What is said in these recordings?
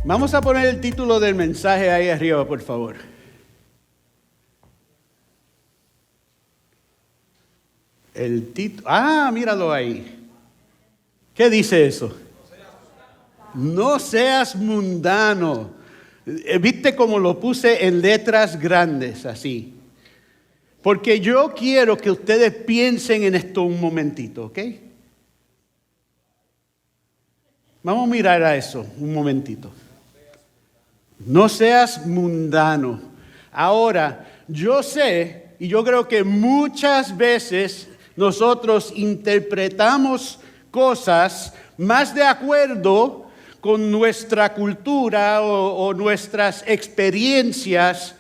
Vamos a poner el título del mensaje ahí arriba, por favor. El título. Míralo ahí. ¿Qué dice eso? No seas mundano. ¿Viste cómo lo puse en letras grandes, así? Porque yo quiero que ustedes piensen en esto un momentito, ¿ok? Vamos a mirar a eso un momentito. No seas mundano. Ahora, yo sé, y yo creo que muchas veces nosotros interpretamos cosas más de acuerdo con nuestra cultura o nuestras experiencias,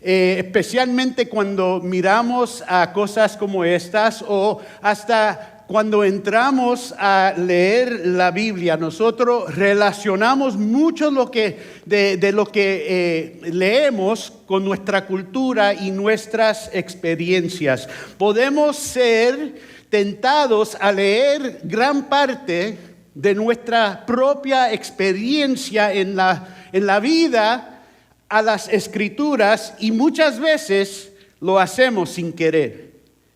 especialmente cuando miramos a cosas como estas o hasta cuando entramos a leer la Biblia. Nosotros relacionamos mucho de lo que leemos con nuestra cultura y nuestras experiencias. Podemos ser tentados a leer gran parte de nuestra propia experiencia en la vida a las Escrituras, y muchas veces lo hacemos sin querer.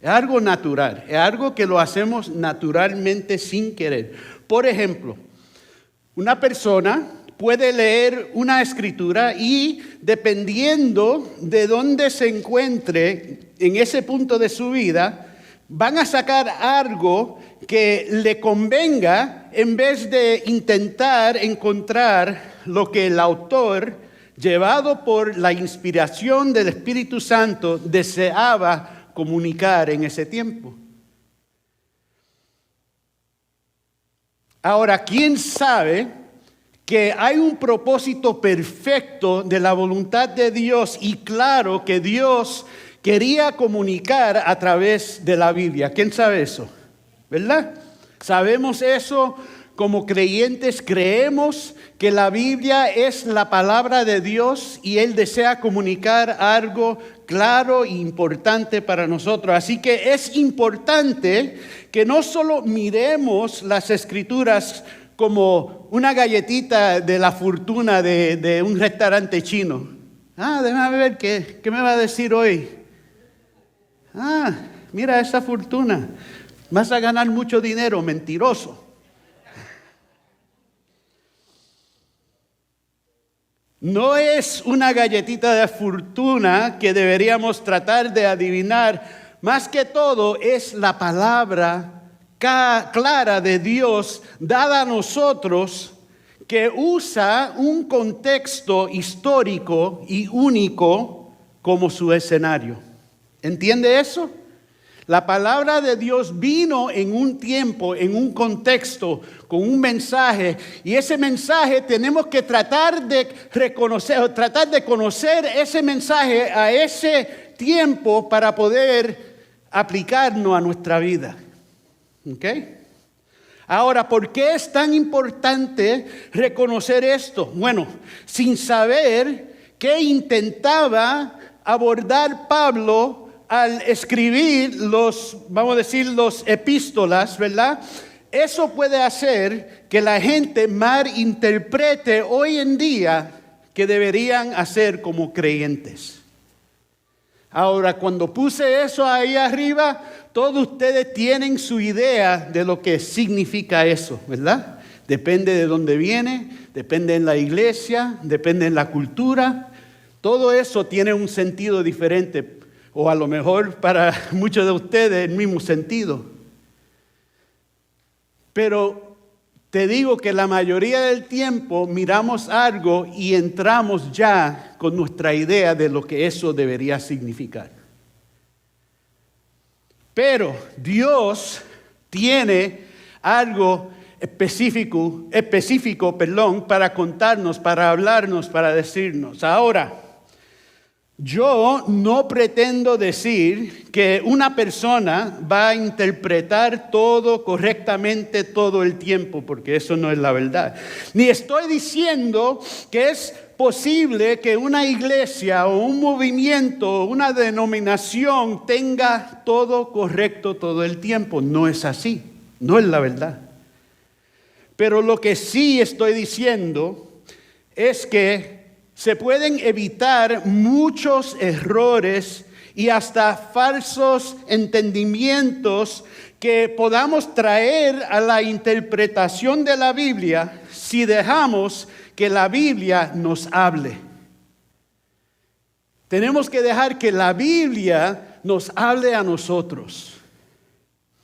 Es algo natural, es algo que lo hacemos naturalmente sin querer. Por ejemplo, una persona puede leer una escritura y dependiendo de dónde se encuentre en ese punto de su vida, van a sacar algo que le convenga en vez de intentar encontrar lo que el autor, llevado por la inspiración del Espíritu Santo, deseaba comunicar en ese tiempo. Ahora, ¿quién sabe que hay un propósito perfecto de la voluntad de Dios? Y claro que Dios quería comunicar a través de la Biblia. ¿Quién sabe eso? ¿Verdad? Sabemos eso. Como creyentes creemos que la Biblia es la palabra de Dios y Él desea comunicar algo claro e importante para nosotros. Así que es importante que no solo miremos las Escrituras como una galletita de la fortuna de un restaurante chino. Déjame ver qué me va a decir hoy. Mira esa fortuna. Vas a ganar mucho dinero, mentiroso. No es una galletita de fortuna que deberíamos tratar de adivinar. Más que todo es la palabra clara de Dios dada a nosotros, que usa un contexto histórico y único como su escenario. ¿Entiende eso? La palabra de Dios vino en un tiempo, en un contexto, con un mensaje, y ese mensaje tenemos que tratar de reconocer, tratar de conocer ese mensaje a ese tiempo para poder aplicarnos a nuestra vida. ¿Ok? Ahora, ¿por qué es tan importante reconocer esto? Bueno, sin saber qué intentaba abordar Pablo al escribir los epístolas, ¿verdad? Eso puede hacer que la gente malinterprete hoy en día que deberían hacer como creyentes. Ahora, cuando puse eso ahí arriba, todos ustedes tienen su idea de lo que significa eso, ¿verdad? Depende de dónde viene, depende en la iglesia, depende en la cultura. Todo eso tiene un sentido diferente. O a lo mejor para muchos de ustedes el mismo sentido. Pero te digo que la mayoría del tiempo miramos algo y entramos ya con nuestra idea de lo que eso debería significar. Pero Dios tiene algo específico, para contarnos, para hablarnos, para decirnos. Ahora, yo no pretendo decir que una persona va a interpretar todo correctamente todo el tiempo, porque eso no es la verdad. Ni estoy diciendo que es posible que una iglesia o un movimiento o una denominación tenga todo correcto todo el tiempo. No es así, no es la verdad. Pero lo que sí estoy diciendo es que se pueden evitar muchos errores y hasta falsos entendimientos que podamos traer a la interpretación de la Biblia si dejamos que la Biblia nos hable. Tenemos que dejar que la Biblia nos hable a nosotros.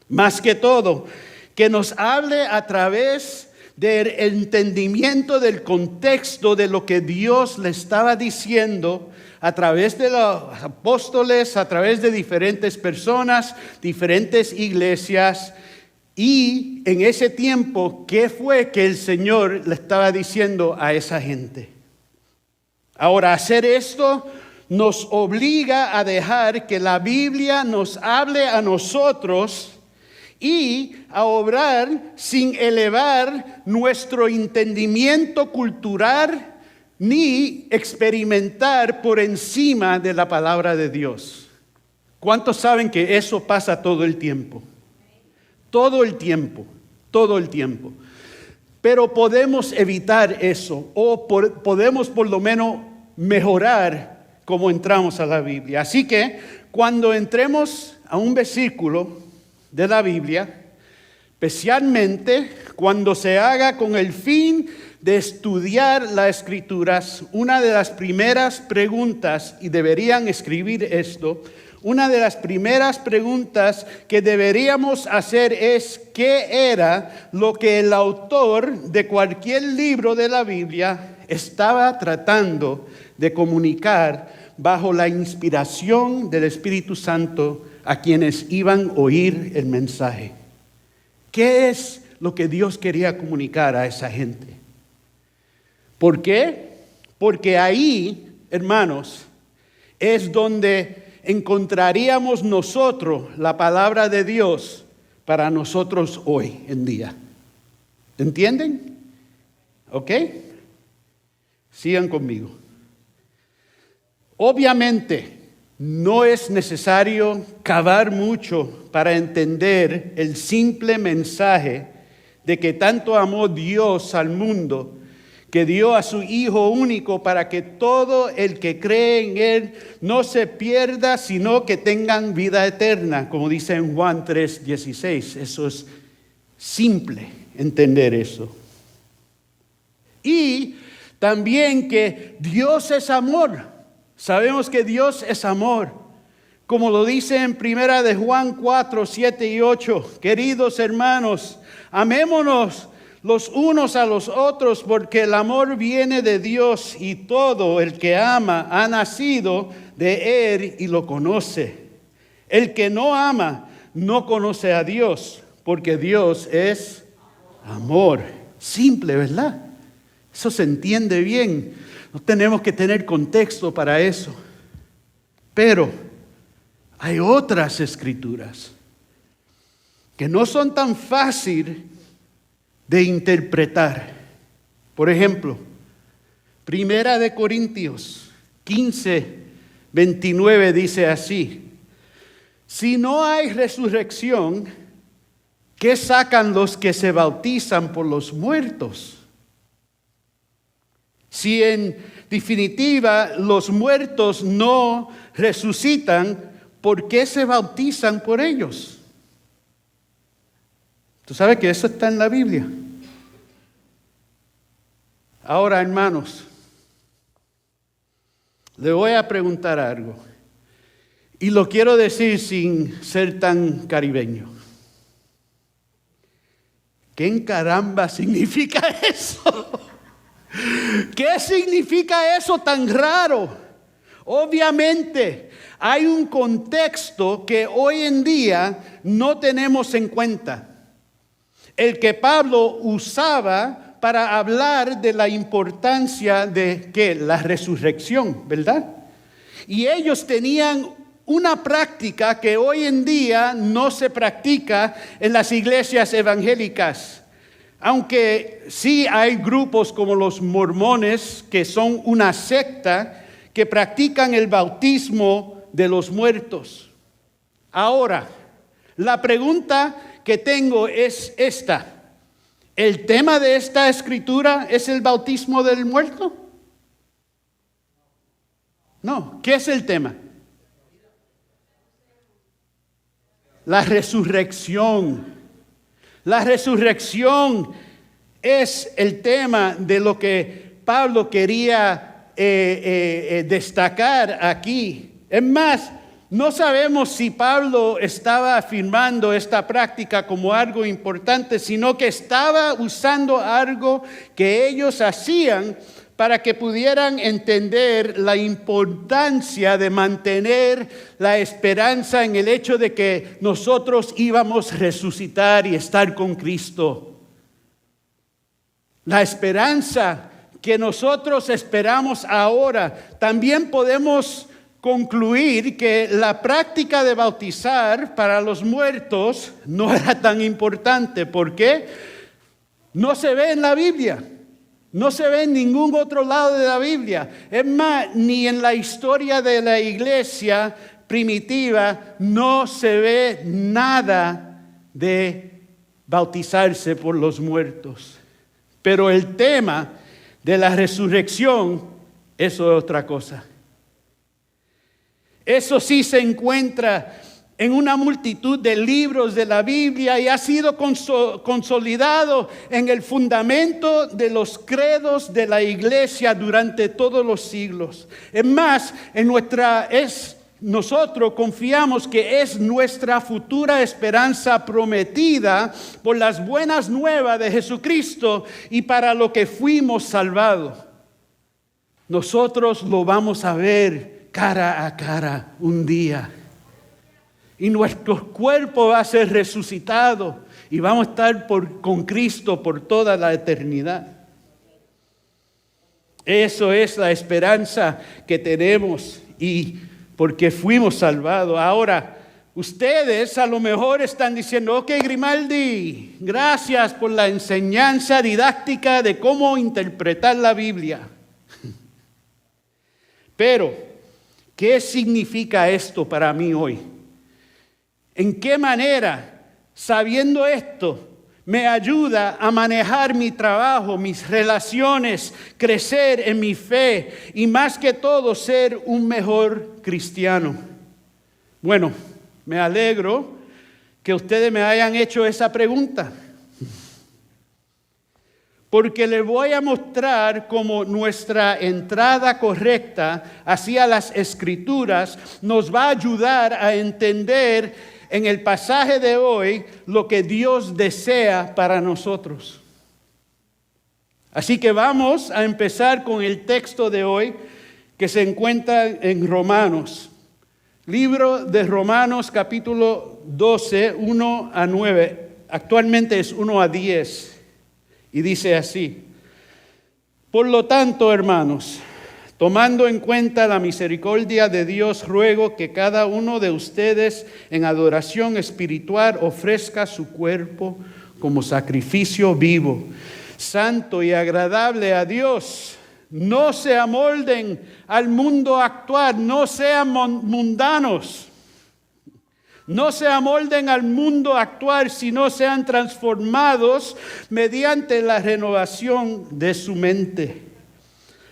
Más que todo, que nos hable a través del entendimiento del contexto de lo que Dios le estaba diciendo a través de los apóstoles, a través de diferentes personas, diferentes iglesias. Y en ese tiempo, ¿qué fue que el Señor le estaba diciendo a esa gente? Ahora, hacer esto nos obliga a dejar que la Biblia nos hable a nosotros y a obrar sin elevar nuestro entendimiento cultural ni experimentar por encima de la palabra de Dios. ¿Cuántos saben que eso pasa todo el tiempo? Todo el tiempo, todo el tiempo. Pero podemos evitar eso o podemos por lo menos mejorar cómo entramos a la Biblia. Así que cuando entremos a un versículo de la Biblia, especialmente cuando se haga con el fin de estudiar las Escrituras, una de las primeras preguntas, y deberían escribir esto, una de las primeras preguntas que deberíamos hacer es: ¿qué era lo que el autor de cualquier libro de la Biblia estaba tratando de comunicar bajo la inspiración del Espíritu Santo a quienes iban a oír el mensaje? ¿Qué es lo que Dios quería comunicar a esa gente? ¿Por qué? Porque ahí, hermanos, es donde encontraríamos nosotros la palabra de Dios para nosotros hoy en día. ¿Entienden? ¿Ok? Sigan conmigo. Obviamente, no es necesario cavar mucho para entender el simple mensaje de que tanto amó Dios al mundo, que dio a su Hijo único para que todo el que cree en Él no se pierda, sino que tengan vida eterna, como dice en Juan 3:16. Eso es simple, entender eso. Y también que Dios es amor. Sabemos que Dios es amor. Como lo dice en 1 de Juan 4, 7 y 8. Queridos hermanos, amémonos los unos a los otros, porque el amor viene de Dios y todo el que ama ha nacido de Él y lo conoce. El que no ama no conoce a Dios, porque Dios es amor. Simple, ¿verdad? Eso se entiende bien. No tenemos que tener contexto para eso. Pero hay otras escrituras que no son tan fáciles de interpretar. Por ejemplo, 1 de Corintios 15, 29 dice así: si no hay resurrección, ¿qué sacan los que se bautizan por los muertos? Si en definitiva los muertos no resucitan, ¿por qué se bautizan por ellos? Tú sabes que eso está en la Biblia. Ahora, hermanos, le voy a preguntar algo. Y lo quiero decir sin ser tan caribeño. ¿Qué caramba significa eso? ¿Qué significa eso tan raro? Obviamente, hay un contexto que hoy en día no tenemos en cuenta. El que Pablo usaba para hablar de la importancia de ¿qué? La resurrección, ¿verdad? Y ellos tenían una práctica que hoy en día no se practica en las iglesias evangélicas. Aunque sí hay grupos como los mormones, que son una secta, que practican el bautismo de los muertos. Ahora, la pregunta que tengo es esta: ¿el tema de esta escritura es el bautismo del muerto? No, ¿qué es el tema? La resurrección. La resurrección es el tema de lo que Pablo quería destacar aquí. Es más, no sabemos si Pablo estaba afirmando esta práctica como algo importante, sino que estaba usando algo que ellos hacían para que pudieran entender la importancia de mantener la esperanza en el hecho de que nosotros íbamos a resucitar y estar con Cristo. La esperanza que nosotros esperamos ahora. También podemos concluir que la práctica de bautizar para los muertos no era tan importante. ¿Por qué? No se ve en la Biblia. No se ve en ningún otro lado de la Biblia. Es más, ni en la historia de la iglesia primitiva no se ve nada de bautizarse por los muertos. Pero el tema de la resurrección, eso es otra cosa. Eso sí se encuentra en una multitud de libros de la Biblia y ha sido consolidado en el fundamento de los credos de la iglesia durante todos los siglos. Es más, nosotros confiamos que es nuestra futura esperanza prometida por las buenas nuevas de Jesucristo y para lo que fuimos salvados. Nosotros lo vamos a ver cara a cara un día. Y nuestro cuerpo va a ser resucitado y vamos a estar con Cristo por toda la eternidad. Eso es la esperanza que tenemos y porque fuimos salvados. Ahora, ustedes a lo mejor están diciendo, ok, Grimaldi, gracias por la enseñanza didáctica de cómo interpretar la Biblia. Pero, ¿qué significa esto para mí hoy? ¿En qué manera, sabiendo esto, me ayuda a manejar mi trabajo, mis relaciones, crecer en mi fe y más que todo ser un mejor cristiano? Bueno, me alegro que ustedes me hayan hecho esa pregunta, porque les voy a mostrar cómo nuestra entrada correcta hacia las Escrituras nos va a ayudar a entender en el pasaje de hoy lo que Dios desea para nosotros. Así que vamos a empezar con el texto de hoy que se encuentra en Romanos. Libro de Romanos capítulo 12, 1 a 9. Actualmente es 1 a 10. Y dice así: por lo tanto, hermanos, tomando en cuenta la misericordia de Dios, ruego que cada uno de ustedes en adoración espiritual ofrezca su cuerpo como sacrificio vivo, santo y agradable a Dios. No se amolden al mundo actual, no sean mundanos. No se amolden al mundo actual, sino sean transformados mediante la renovación de su mente.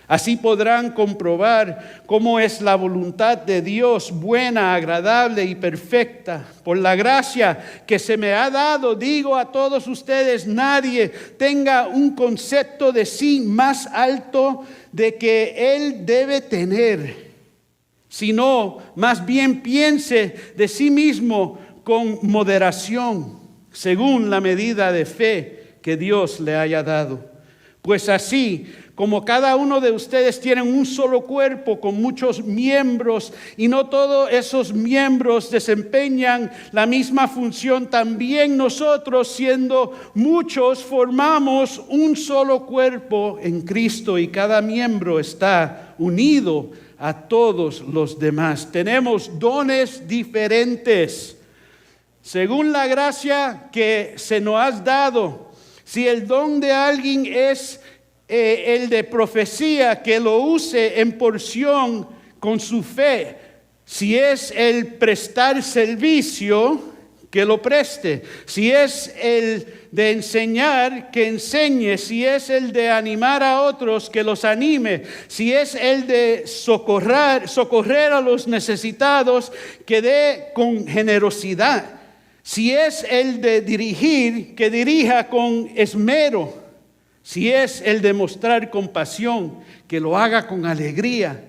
Así podrán comprobar cómo es la voluntad de Dios, buena, agradable y perfecta. Por la gracia que se me ha dado, digo a todos ustedes, nadie tenga un concepto de sí más alto de que él debe tener, sino más bien piense de sí mismo con moderación, según la medida de fe que Dios le haya dado. Pues así como cada uno de ustedes tiene un solo cuerpo con muchos miembros y no todos esos miembros desempeñan la misma función, también nosotros, siendo muchos, formamos un solo cuerpo en Cristo y cada miembro está unido a todos los demás. Tenemos dones diferentes según la gracia que se nos ha dado. Si el don de alguien es el de profecía, que lo use en porción con su fe. Si es el prestar servicio, que lo preste. Si es el de enseñar, que enseñe. Si es el de animar a otros, que los anime. Si es el de socorrer a los necesitados, que dé con generosidad. Si es el de dirigir, que dirija con esmero. Si es el de mostrar compasión, que lo haga con alegría.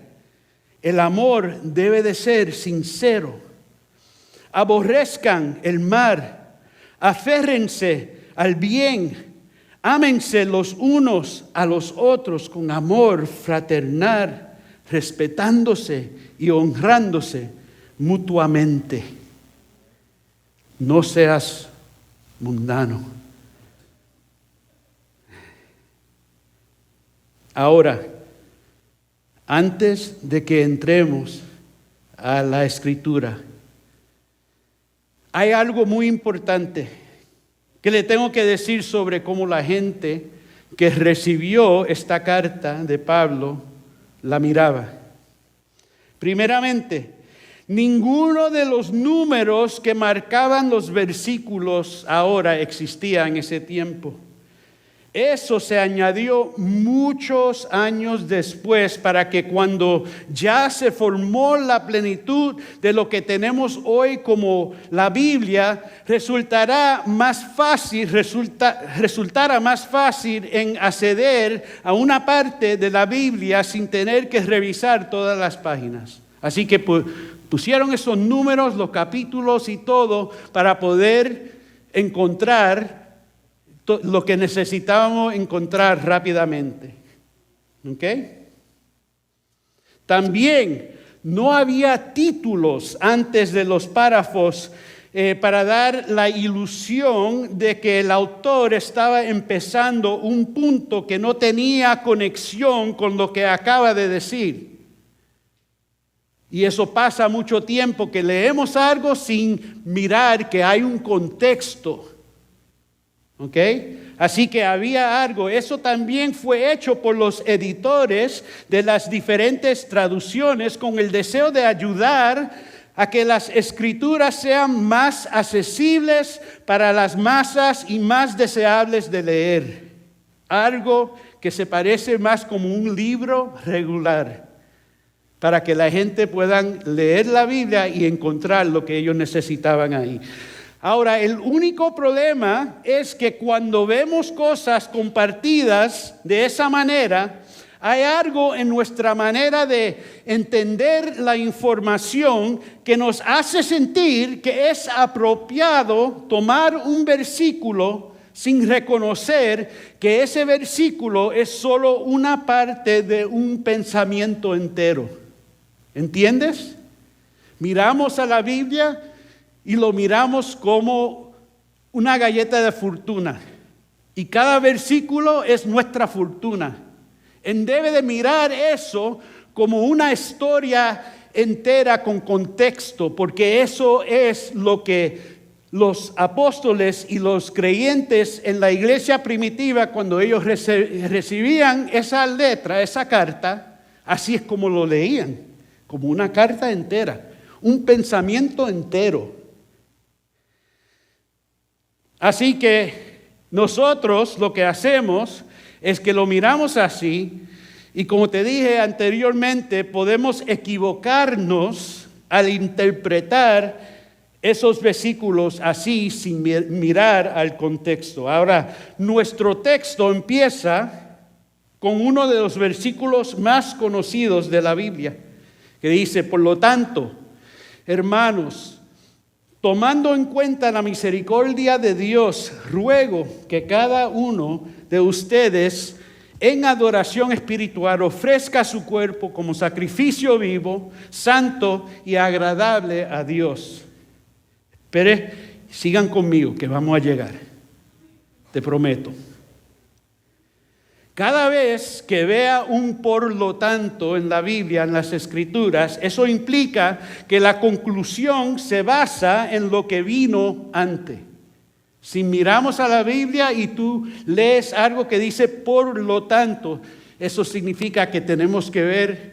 El amor debe de ser sincero. Aborrezcan el mal, aférrense al bien, ámense los unos a los otros con amor fraternal, respetándose y honrándose mutuamente. No seas mundano. Ahora, antes de que entremos a la Escritura, hay algo muy importante que le tengo que decir sobre cómo la gente que recibió esta carta de Pablo la miraba. Primeramente, ninguno de los números que marcaban los versículos ahora existía en ese tiempo. Eso se añadió muchos años después para que cuando ya se formó la plenitud de lo que tenemos hoy como la Biblia, resultara más fácil en acceder a una parte de la Biblia sin tener que revisar todas las páginas. Así que pusieron esos números, los capítulos y todo para poder encontrar lo que necesitábamos encontrar rápidamente. ¿Ok? También no había títulos antes de los párrafos para dar la ilusión de que el autor estaba empezando un punto que no tenía conexión con lo que acaba de decir. Y eso pasa mucho tiempo, que leemos algo sin mirar que hay un contexto. ¿Ok? Así que había algo. Eso también fue hecho por los editores de las diferentes traducciones con el deseo de ayudar a que las escrituras sean más accesibles para las masas y más deseables de leer. Algo que se parece más como un libro regular, para que la gente pueda leer la Biblia y encontrar lo que ellos necesitaban ahí. Ahora, el único problema es que cuando vemos cosas compartidas de esa manera, hay algo en nuestra manera de entender la información que nos hace sentir que es apropiado tomar un versículo sin reconocer que ese versículo es solo una parte de un pensamiento entero. ¿Entiendes? Miramos a la Biblia y lo miramos como una galleta de fortuna. Y cada versículo es nuestra fortuna. Debe de mirar eso como una historia entera con contexto, porque eso es lo que los apóstoles y los creyentes en la iglesia primitiva, cuando ellos recibían esa letra, esa carta, así es como lo leían, como una carta entera, un pensamiento entero. Así que nosotros lo que hacemos es que lo miramos así, y como te dije anteriormente, podemos equivocarnos al interpretar esos versículos así sin mirar al contexto. Ahora, nuestro texto empieza con uno de los versículos más conocidos de la Biblia, que dice: por lo tanto, hermanos, tomando en cuenta la misericordia de Dios, ruego que cada uno de ustedes en adoración espiritual ofrezca su cuerpo como sacrificio vivo, santo y agradable a Dios. Pero sigan conmigo que vamos a llegar, te prometo. Cada vez que vea un por lo tanto en la Biblia, en las Escrituras, eso implica que la conclusión se basa en lo que vino antes. Si miramos a la Biblia y tú lees algo que dice por lo tanto, eso significa que tenemos que ver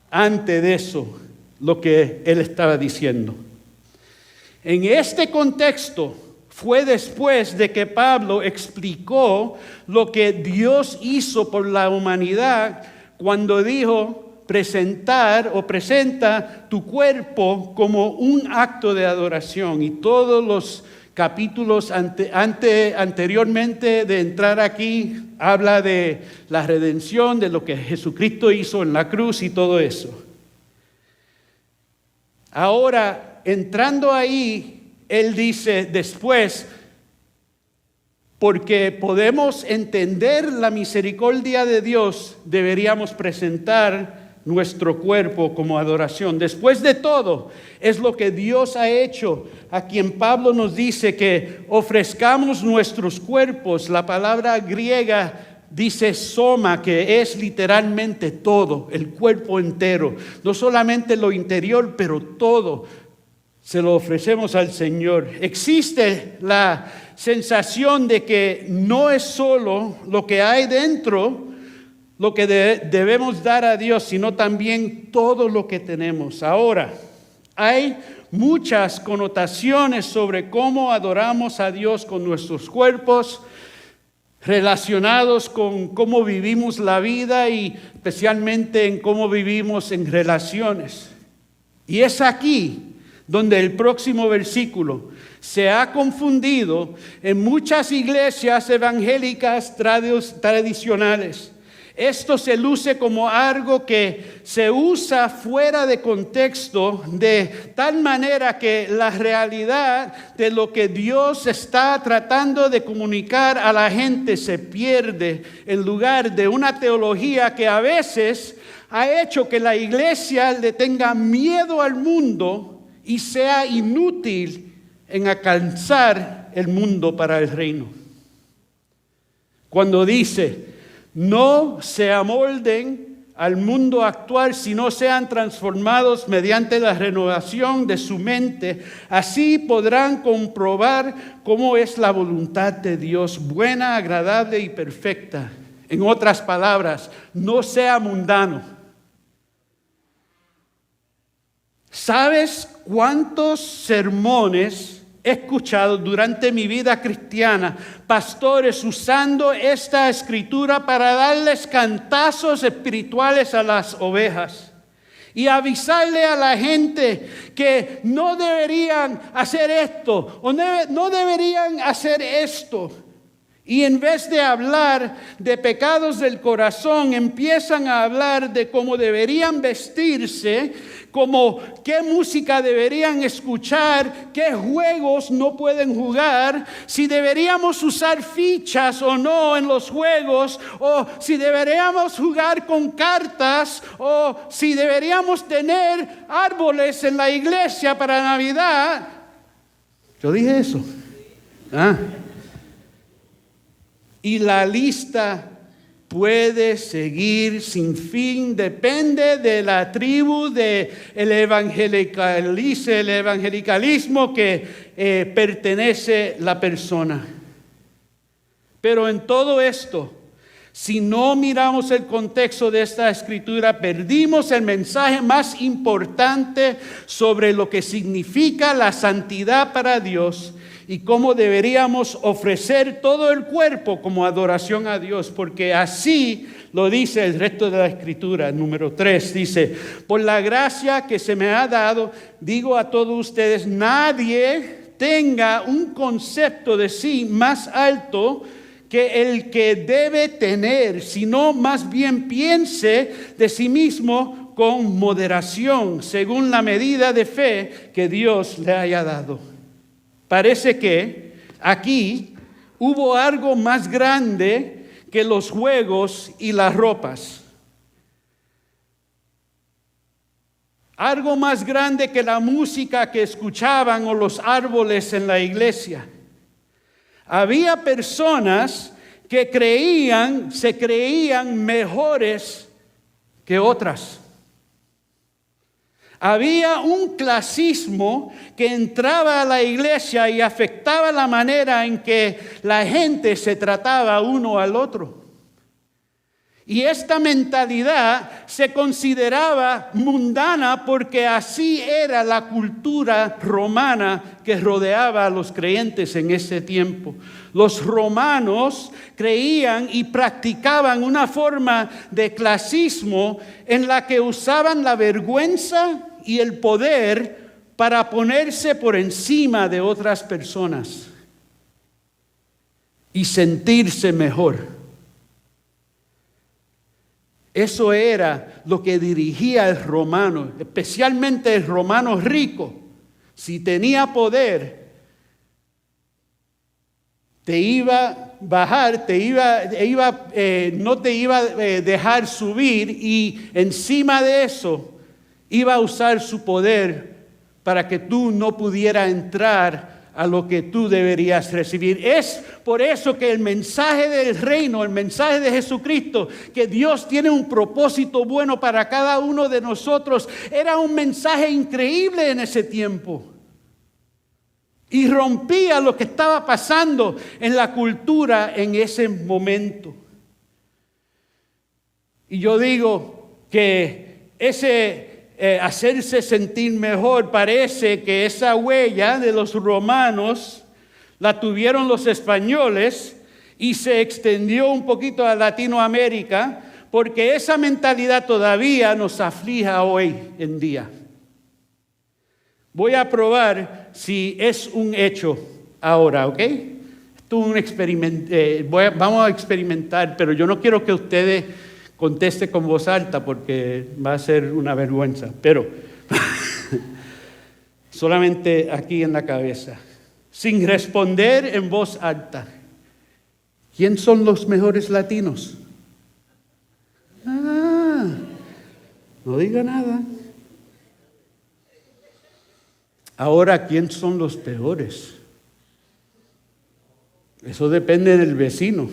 antes de eso lo que él estaba diciendo. En este contexto fue después de que Pablo explicó lo que Dios hizo por la humanidad cuando dijo presenta tu cuerpo como un acto de adoración. Y todos los capítulos anteriormente de entrar aquí habla de la redención, de lo que Jesucristo hizo en la cruz y todo eso. Ahora, entrando ahí, él dice después, porque podemos entender la misericordia de Dios, deberíamos presentar nuestro cuerpo como adoración. Después de todo, es lo que Dios ha hecho, a quien Pablo nos dice que ofrezcamos nuestros cuerpos. La palabra griega dice soma, que es literalmente todo, el cuerpo entero. No solamente lo interior, pero todo se lo ofrecemos al Señor. Existe la sensación de que no es solo lo que hay dentro lo que debemos dar a Dios, sino también todo lo que tenemos. Ahora, hay muchas connotaciones sobre cómo adoramos a Dios con nuestros cuerpos, relacionados con cómo vivimos la vida y especialmente en cómo vivimos en relaciones. Y es aquí donde el próximo versículo se ha confundido en muchas iglesias evangélicas tradicionales. Esto se luce como algo que se usa fuera de contexto, de tal manera que la realidad de lo que Dios está tratando de comunicar a la gente se pierde en lugar de una teología que a veces ha hecho que la iglesia le tenga miedo al mundo y sea inútil en alcanzar el mundo para el reino. Cuando dice, no se amolden al mundo actual, sino sean transformados mediante la renovación de su mente. Así podrán comprobar cómo es la voluntad de Dios, buena, agradable y perfecta. En otras palabras, no sea mundano. ¿Sabes cuántos sermones he escuchado durante mi vida cristiana, pastores usando esta escritura para darles cantazos espirituales a las ovejas y avisarle a la gente que no deberían hacer esto o no deberían hacer esto? Y en vez de hablar de pecados del corazón, empiezan a hablar de cómo deberían vestirse, como qué música deberían escuchar, qué juegos no pueden jugar, si deberíamos usar fichas o no en los juegos, o si deberíamos jugar con cartas, o si deberíamos tener árboles en la iglesia para Navidad. Yo dije eso. Y la lista puede seguir sin fin, depende de la tribu del evangelicalismo que pertenece la persona. Pero en todo esto, si no miramos el contexto de esta escritura, perdimos el mensaje más importante sobre lo que significa la santidad para Dios y cómo deberíamos ofrecer todo el cuerpo como adoración a Dios, porque así lo dice el resto de la escritura. Número 3 dice, por la gracia que se me ha dado, digo a todos ustedes, nadie tenga un concepto de sí más alto que el que debe tener, sino más bien piense de sí mismo con moderación, según la medida de fe que Dios le haya dado. Parece que aquí hubo algo más grande que los juegos y las ropas. Algo más grande que la música que escuchaban o los árboles en la iglesia. Había personas que se creían mejores que otras. Había un clasismo que entraba a la iglesia y afectaba la manera en que la gente se trataba uno al otro. Y esta mentalidad se consideraba mundana porque así era la cultura romana que rodeaba a los creyentes en ese tiempo. Los romanos creían y practicaban una forma de clasismo en la que usaban la vergüenza y el poder para ponerse por encima de otras personas y sentirse mejor. Eso era lo que dirigía el romano, especialmente el romano rico. Si tenía poder, te iba a bajar, no te iba a dejar subir, y encima de eso iba a usar su poder para que tú no pudieras entrar a lo que tú deberías recibir. Es por eso que el mensaje del reino, el mensaje de Jesucristo, que Dios tiene un propósito bueno para cada uno de nosotros, era un mensaje increíble en ese tiempo. Y rompía lo que estaba pasando en la cultura en ese momento. Y yo digo que hacerse sentir mejor, parece que esa huella de los romanos la tuvieron los españoles y se extendió un poquito a Latinoamérica, porque esa mentalidad todavía nos aflige hoy en día. Voy a probar si es un hecho ahora, ¿ok? Esto es un experimento, vamos a experimentar, pero yo no quiero que ustedes conteste con voz alta porque va a ser una vergüenza, pero solamente aquí en la cabeza, sin responder en voz alta. ¿Quién son los mejores latinos? No diga nada. Ahora, ¿quién son los peores? Eso depende del vecino.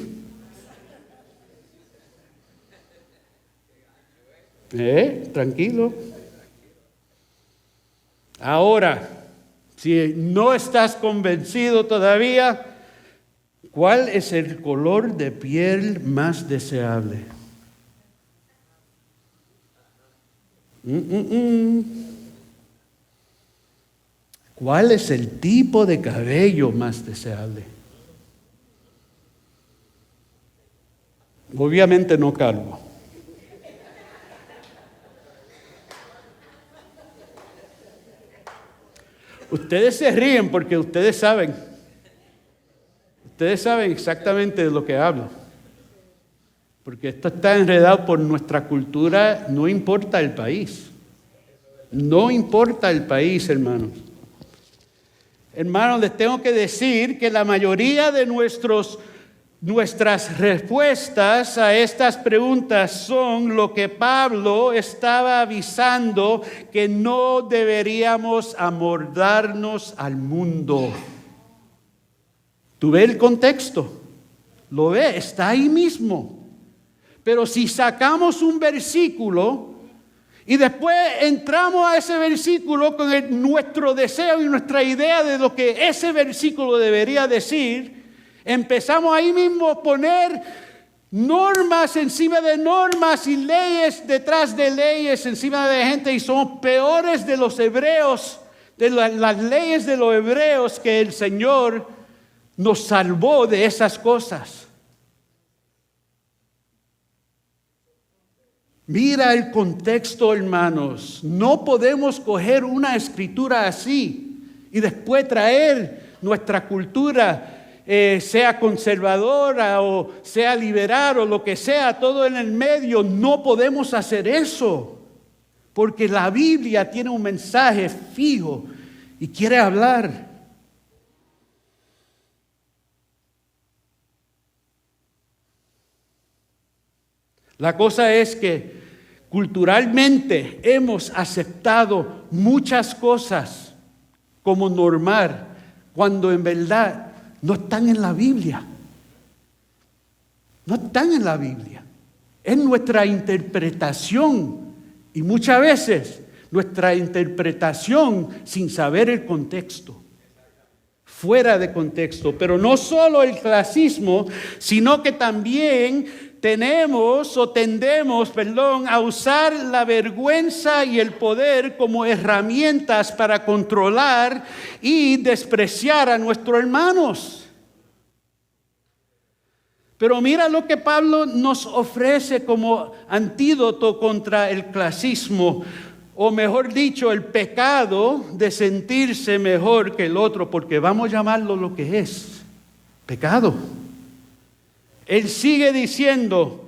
Tranquilo. Ahora, si no estás convencido todavía, ¿cuál es el color de piel más deseable? ¿Cuál es el tipo de cabello más deseable? Obviamente no calvo. Ustedes se ríen porque ustedes saben exactamente de lo que hablo. Porque esto está enredado por nuestra cultura, no importa el país. No importa el país, hermanos. Hermanos, les tengo que decir que la mayoría de nuestras respuestas a estas preguntas son lo que Pablo estaba avisando, que no deberíamos amoldarnos al mundo. ¿Tú ves el contexto? ¿Lo ves? Está ahí mismo. Pero si sacamos un versículo y después entramos a ese versículo con nuestro deseo y nuestra idea de lo que ese versículo debería decir, empezamos ahí mismo a poner normas encima de normas y leyes detrás de leyes encima de gente, y somos peores de los hebreos, de las leyes de los hebreos, que el Señor nos salvó de esas cosas. Mira el contexto, hermanos. No podemos coger una escritura así y después traer nuestra cultura, sea conservadora o sea liberal o lo que sea, todo en el medio. No podemos hacer eso, porque la Biblia tiene un mensaje fijo y quiere hablar. La cosa es que culturalmente hemos aceptado muchas cosas como normal, cuando en verdad no están en la Biblia. No están en la Biblia. Es nuestra interpretación, y muchas veces nuestra interpretación sin saber el contexto. Fuera de contexto. Pero no solo el clasismo, sino que también tendemos, a usar la vergüenza y el poder como herramientas para controlar y despreciar a nuestros hermanos. Pero mira lo que Pablo nos ofrece como antídoto contra el clasismo, o mejor dicho, el pecado de sentirse mejor que el otro, porque vamos a llamarlo lo que es, pecado. Él sigue diciendo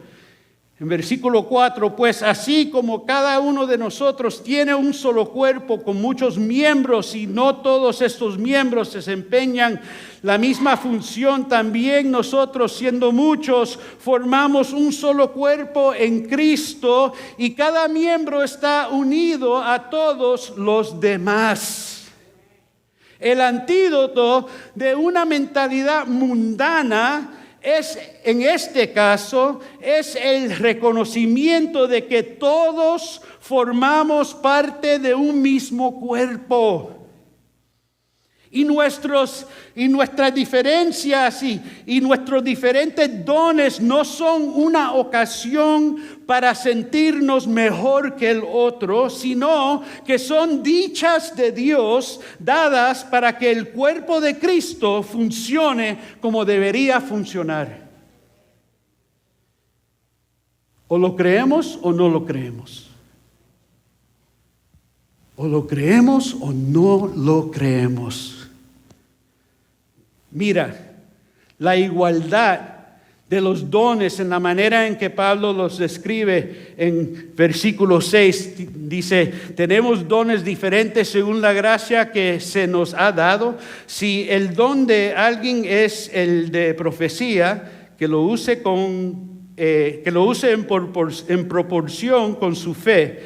en versículo 4, pues así como cada uno de nosotros tiene un solo cuerpo con muchos miembros y no todos estos miembros desempeñan la misma función, también nosotros, siendo muchos, formamos un solo cuerpo en Cristo y cada miembro está unido a todos los demás. El antídoto de una mentalidad mundana en este caso, es el reconocimiento de que todos formamos parte de un mismo cuerpo. Y nuestras diferencias y nuestros diferentes dones no son una ocasión para sentirnos mejor que el otro, sino que son dichas de Dios dadas para que el cuerpo de Cristo funcione como debería funcionar. O lo creemos o no lo creemos. O lo creemos o no lo creemos. Mira, la igualdad de los dones en la manera en que Pablo los describe en versículo 6, dice, tenemos dones diferentes según la gracia que se nos ha dado. Si el don de alguien es el de profecía, que lo use en proporción con su fe.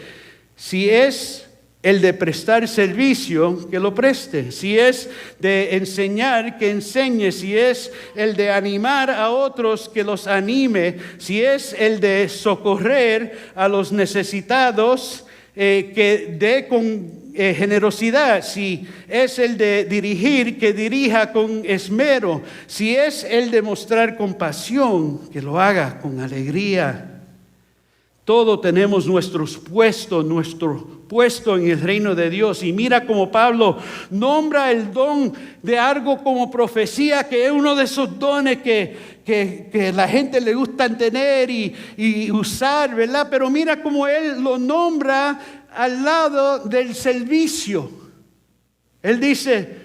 Si es el de prestar servicio, que lo preste. Si es de enseñar, que enseñe. Si es el de animar a otros, que los anime. Si es el de socorrer a los necesitados, que dé con generosidad. Si es el de dirigir, que dirija con esmero. Si es el de mostrar compasión, que lo haga con alegría. Todos tenemos nuestro puesto en el reino de Dios. Y mira cómo Pablo nombra el don de algo como profecía, que es uno de esos dones que la gente le gusta tener y usar, ¿verdad? Pero mira cómo él lo nombra al lado del servicio. Él dice,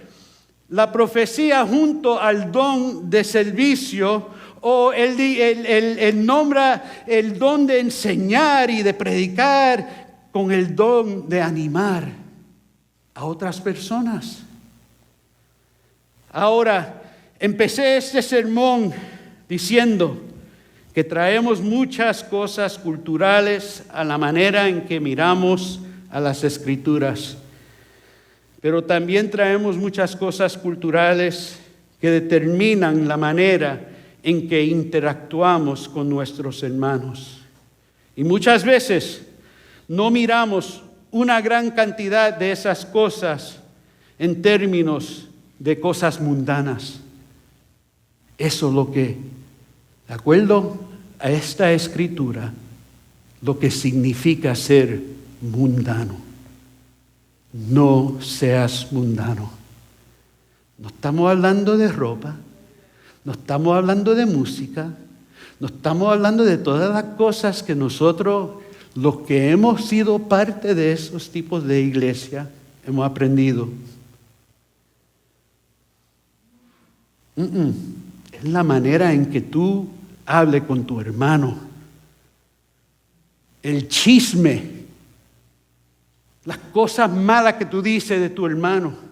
la profecía junto al don de servicio. O él nombra el don de enseñar y de predicar con el don de animar a otras personas. Ahora, empecé este sermón diciendo que traemos muchas cosas culturales a la manera en que miramos a las Escrituras. Pero también traemos muchas cosas culturales que determinan la manera en que interactuamos con nuestros hermanos. Y muchas veces no miramos una gran cantidad de esas cosas en términos de cosas mundanas. Eso es lo que, de acuerdo a esta escritura, lo que significa ser mundano. No seas mundano. No estamos hablando de ropa. No estamos hablando de música, no estamos hablando de todas las cosas que nosotros, los que hemos sido parte de esos tipos de iglesia, hemos aprendido. Es la manera en que tú hables con tu hermano. El chisme, las cosas malas que tú dices de tu hermano.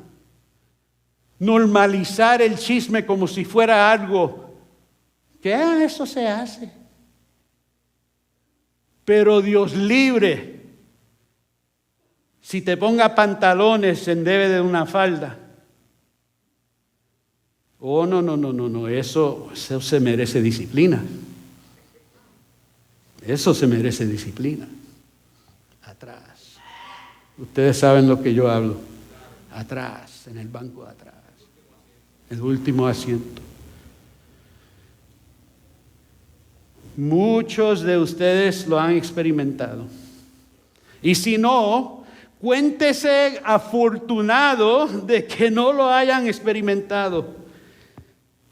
Normalizar el chisme como si fuera algo que eso se hace. Pero Dios libre, si te ponga pantalones en vez de una falda. Oh, no, eso se merece disciplina. Eso se merece disciplina. Atrás. Ustedes saben lo que yo hablo. Atrás, en el banco de atrás. El último asiento. Muchos de ustedes lo han experimentado. Y si no, cuéntese afortunado de que no lo hayan experimentado.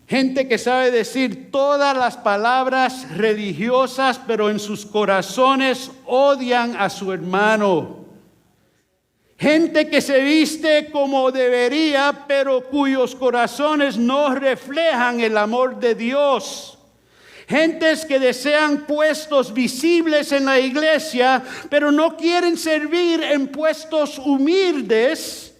Gente que sabe decir todas las palabras religiosas, pero en sus corazones odian a su hermano. Gente que se viste como debería, pero cuyos corazones no reflejan el amor de Dios. Gentes que desean puestos visibles en la iglesia, pero no quieren servir en puestos humildes.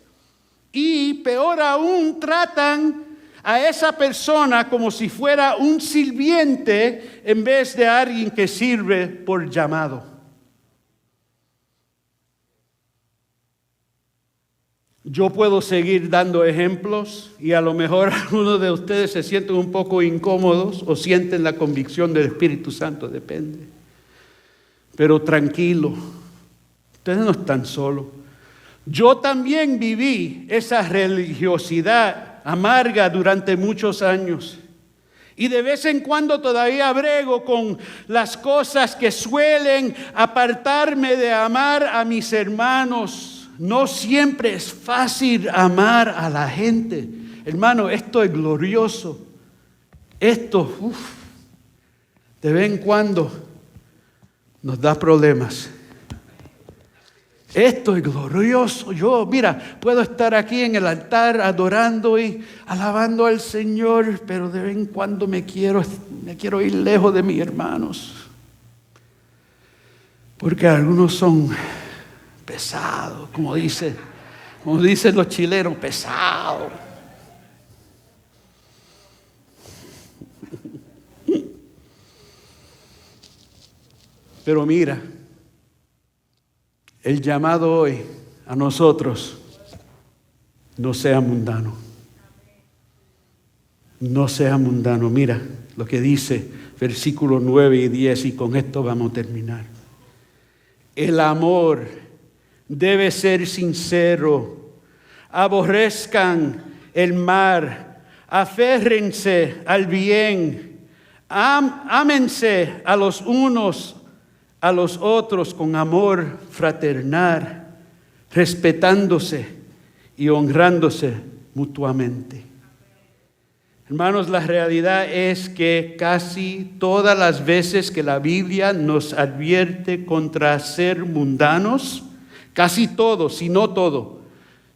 Y peor aún, tratan a esa persona como si fuera un sirviente en vez de alguien que sirve por llamado. Yo puedo seguir dando ejemplos y a lo mejor algunos de ustedes se sienten un poco incómodos o sienten la convicción del Espíritu Santo, depende. Pero tranquilo, ustedes no están solos. Yo también viví esa religiosidad amarga durante muchos años. Y de vez en cuando todavía brego con las cosas que suelen apartarme de amar a mis hermanos. No siempre es fácil amar a la gente. Hermano, esto es glorioso. Esto, de vez en cuando nos da problemas. Esto es glorioso. Yo, mira, puedo estar aquí en el altar adorando y alabando al Señor, pero de vez en cuando me quiero ir lejos de mis hermanos. Porque algunos son pesados, como dicen los chilenos, pesados. Pero mira, el llamado hoy a nosotros, no sea mundano. No sea mundano. Mira lo que dice versículos 9 y 10 y con esto vamos a terminar. El amor debe ser sincero. Aborrezcan el mal, aférrense al bien, ámense a los unos a los otros con amor fraternal, respetándose y honrándose mutuamente. Hermanos, la realidad es que casi todas las veces que la Biblia nos advierte contra ser mundanos, casi todo, si no todo.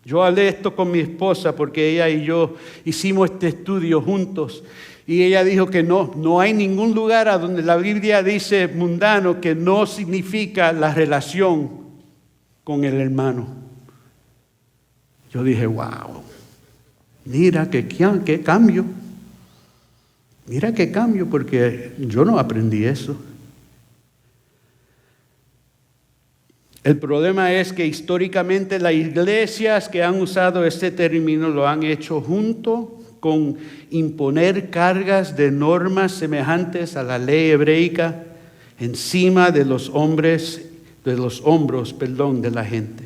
Yo hablé esto con mi esposa porque ella y yo hicimos este estudio juntos. Y ella dijo que no hay ningún lugar a donde la Biblia dice mundano que no significa la relación con el hermano. Yo dije, wow, mira qué cambio. Mira qué cambio, porque yo no aprendí eso. El problema es que históricamente las iglesias que han usado este término lo han hecho junto con imponer cargas de normas semejantes a la ley hebreica encima de los hombros de la gente.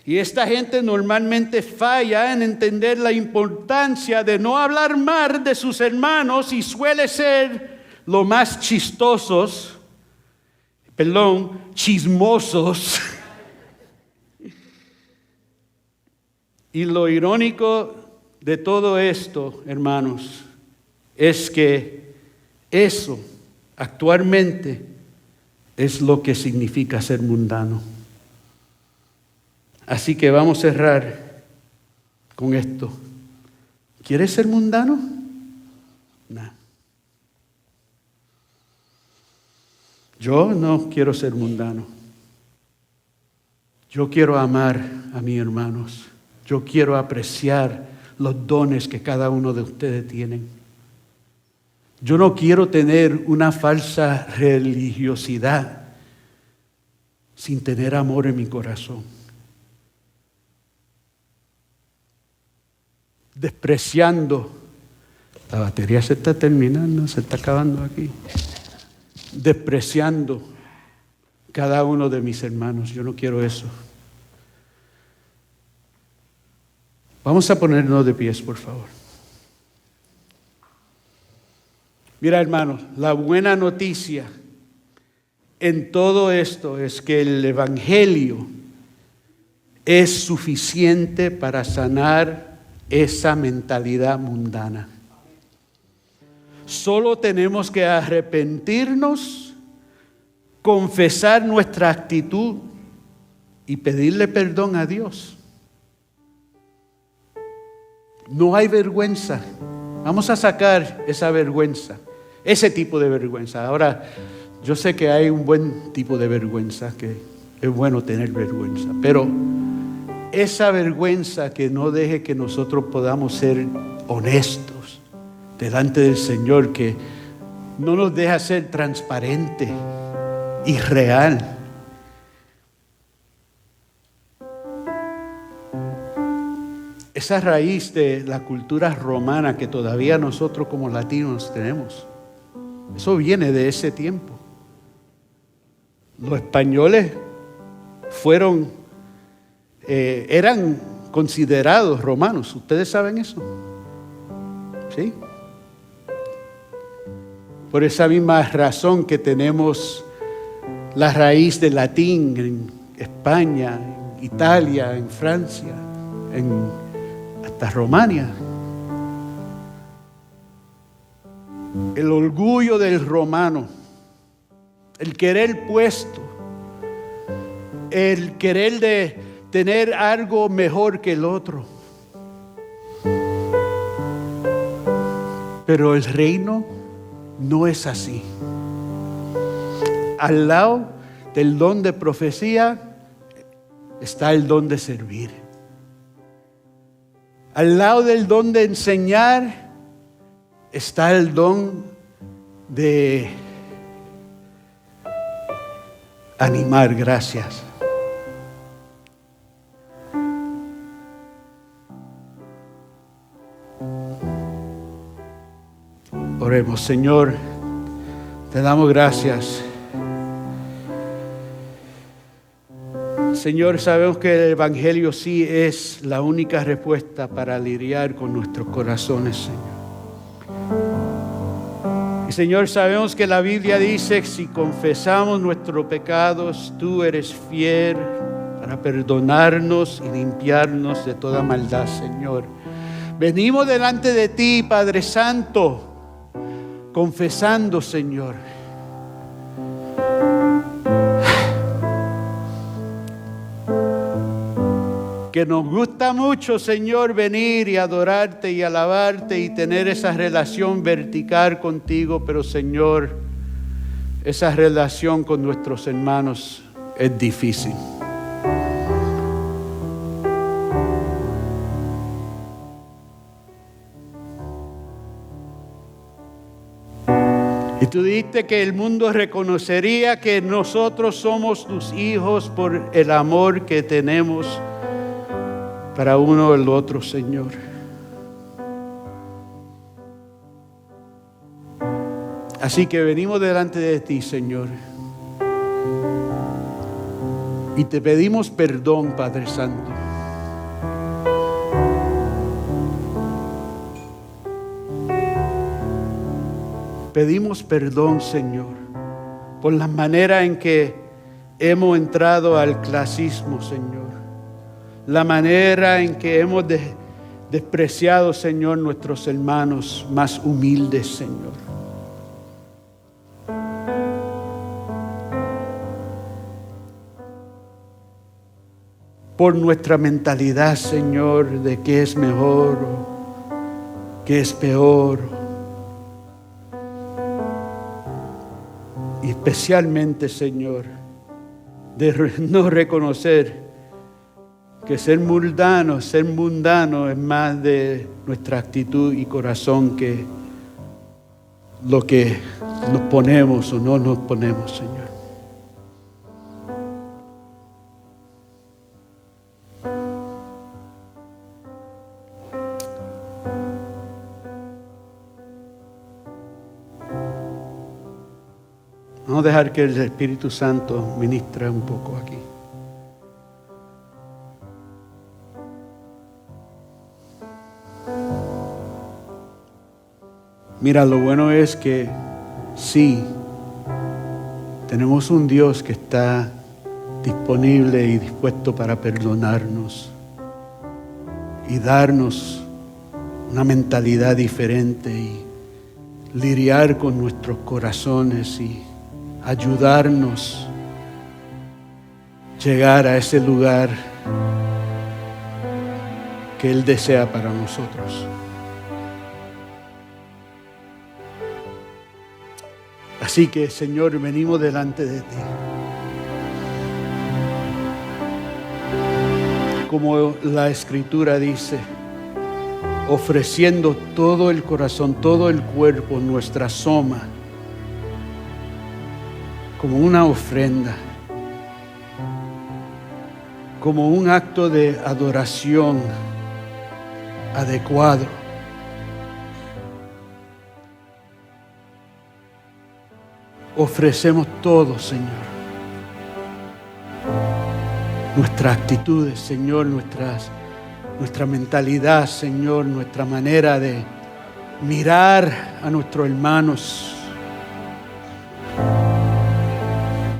Y esta gente normalmente falla en entender la importancia de no hablar mal de sus hermanos y suele ser lo más chismosos. Y lo irónico de todo esto, hermanos, es que eso actualmente es lo que significa ser mundano. Así que vamos a cerrar con esto. ¿Quieres ser mundano? No. Yo no quiero ser mundano. Yo quiero amar a mis hermanos. Yo quiero apreciar los dones que cada uno de ustedes tienen. Yo no quiero tener una falsa religiosidad sin tener amor en mi corazón. Despreciando. La batería se está terminando, se está acabando aquí. Despreciando cada uno de mis hermanos. Yo no quiero eso. Vamos a ponernos de pies, por favor. Mira, hermanos, la buena noticia en todo esto es que el Evangelio es suficiente para sanar esa mentalidad mundana. Solo tenemos que arrepentirnos, confesar nuestra actitud y pedirle perdón a Dios. No hay vergüenza. Vamos a sacar esa vergüenza, ese tipo de vergüenza. Ahora, yo sé que hay un buen tipo de vergüenza, que es bueno tener vergüenza, pero esa vergüenza que no deje que nosotros podamos ser honestos delante del Señor, que no nos deja ser transparente y real. Esa raíz de la cultura romana que todavía nosotros como latinos tenemos, eso viene de ese tiempo. Los españoles eran considerados romanos. ¿Ustedes saben eso? ¿Sí? Por esa misma razón que tenemos la raíz del latín en España, en Italia, en Francia, hasta Rumania. El orgullo del romano, el querer puesto, el querer de tener algo mejor que el otro. Pero el reino no es así. Al lado del don de profecía está el don de servir. Al lado del don de enseñar está el don de animar. Gracias. Oremos. Señor, te damos gracias. Señor, sabemos que el Evangelio sí es la única respuesta para lidiar con nuestros corazones, Señor. Y Señor, sabemos que la Biblia dice que si confesamos nuestros pecados, tú eres fiel para perdonarnos y limpiarnos de toda maldad, Señor. Venimos delante de ti, Padre Santo, confesando, Señor, que nos gusta mucho, Señor, venir y adorarte y alabarte y tener esa relación vertical contigo, pero Señor, esa relación con nuestros hermanos es difícil. Y tú dijiste que el mundo reconocería que nosotros somos tus hijos por el amor que tenemos para uno o el otro, Señor. Así que venimos delante de ti, Señor, y te pedimos perdón, Padre Santo. Pedimos perdón, Señor, por la manera en que hemos entrado al clasismo, Señor. La manera en que hemos despreciado, Señor, nuestros hermanos más humildes, Señor. Por nuestra mentalidad, Señor, de qué es mejor o qué es peor. Y especialmente, Señor, de no reconocer que ser mundano es más de nuestra actitud y corazón que lo que nos ponemos o no nos ponemos, Señor. Vamos a dejar que el Espíritu Santo ministre un poco aquí. Mira, lo bueno es que sí, tenemos un Dios que está disponible y dispuesto para perdonarnos y darnos una mentalidad diferente y lidiar con nuestros corazones y ayudarnos a llegar a ese lugar que Él desea para nosotros. Así que, Señor, venimos delante de ti. Como la Escritura dice, ofreciendo todo el corazón, todo el cuerpo, nuestra soma, como una ofrenda, como un acto de adoración adecuado. Ofrecemos todo, Señor. Nuestras actitudes, Señor, nuestra mentalidad, Señor, nuestra manera de mirar a nuestros hermanos.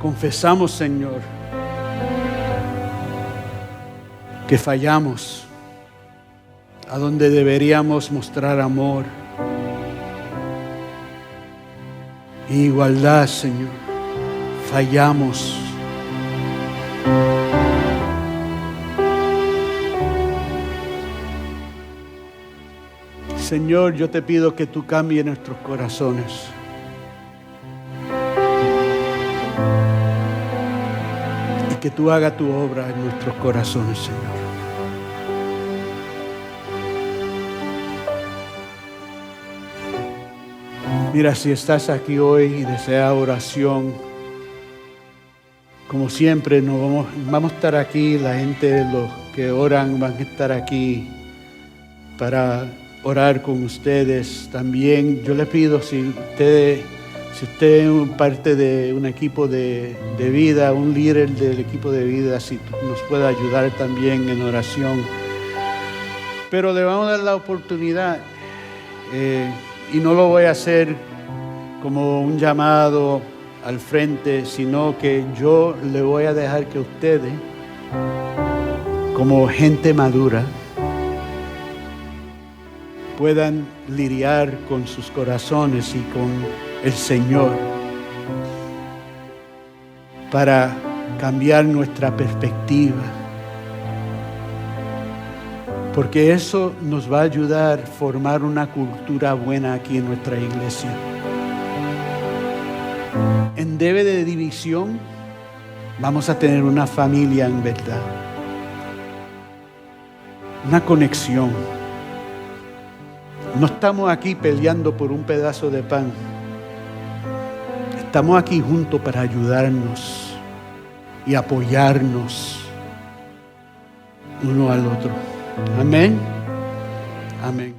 Confesamos, Señor, que fallamos a donde deberíamos mostrar amor e igualdad, Señor. Fallamos. Señor, yo te pido que tú cambies nuestros corazones. Y que tú hagas tu obra en nuestros corazones, Señor. Mira, si estás aquí hoy y deseas oración, como siempre, vamos a estar aquí. La gente, los que oran, van a estar aquí para orar con ustedes también. Yo le pido, si usted es parte de un equipo de vida, un líder del equipo de vida, si nos puede ayudar también en oración. Pero le vamos a dar la oportunidad, y no lo voy a hacer como un llamado al frente, sino que yo le voy a dejar que ustedes, como gente madura, puedan lidiar con sus corazones y con el Señor para cambiar nuestra perspectiva, porque eso nos va a ayudar a formar una cultura buena aquí en nuestra iglesia. En vez de división, vamos a tener una familia en verdad, una conexión. No estamos aquí peleando por un pedazo de pan. Estamos aquí juntos para ayudarnos y apoyarnos uno al otro. Amén. Amén.